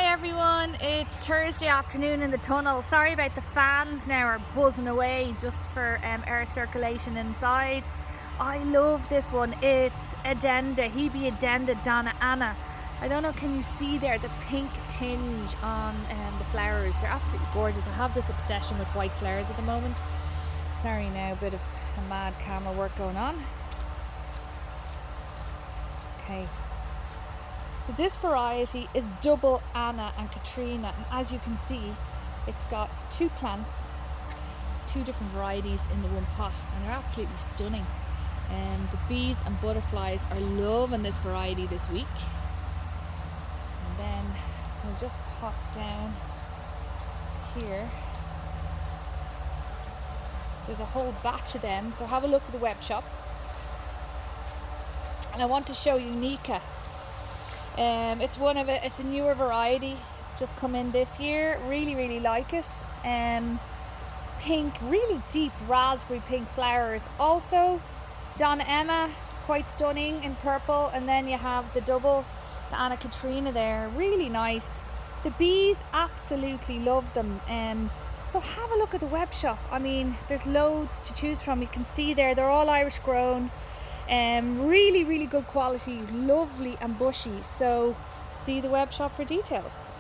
everyone, it's Thursday afternoon in the tunnel. Sorry about the fans now are buzzing away just for air circulation inside. I love this one. It's Addenda, Addenda Donna Anna. I don't know, can you see there the pink tinge on the flowers? They're absolutely gorgeous. I have this obsession with white flowers at the moment. Sorry now, a bit of a mad camera work going on. Okay. So this variety is double Anna and Katrina, and as you can see, it's got two plants, two different varieties in the one pot, and they're absolutely stunning. The bees and butterflies are loving this variety this week. And then we'll just pop down here. There's a whole batch of them, so have a look at the web shop. And I want to show you Nika. It's a newer variety. It's just come in this year. Really like it. Pink, really deep raspberry pink flowers. Also, Donna Emma, quite stunning in purple. And then you have the double, the Anna Katrina there. Really nice. The bees absolutely love them. So have a look at the web shop. I mean, there's loads to choose from. You can see there, they're all Irish grown. Really good quality, lovely and bushy. So see the web shop for details.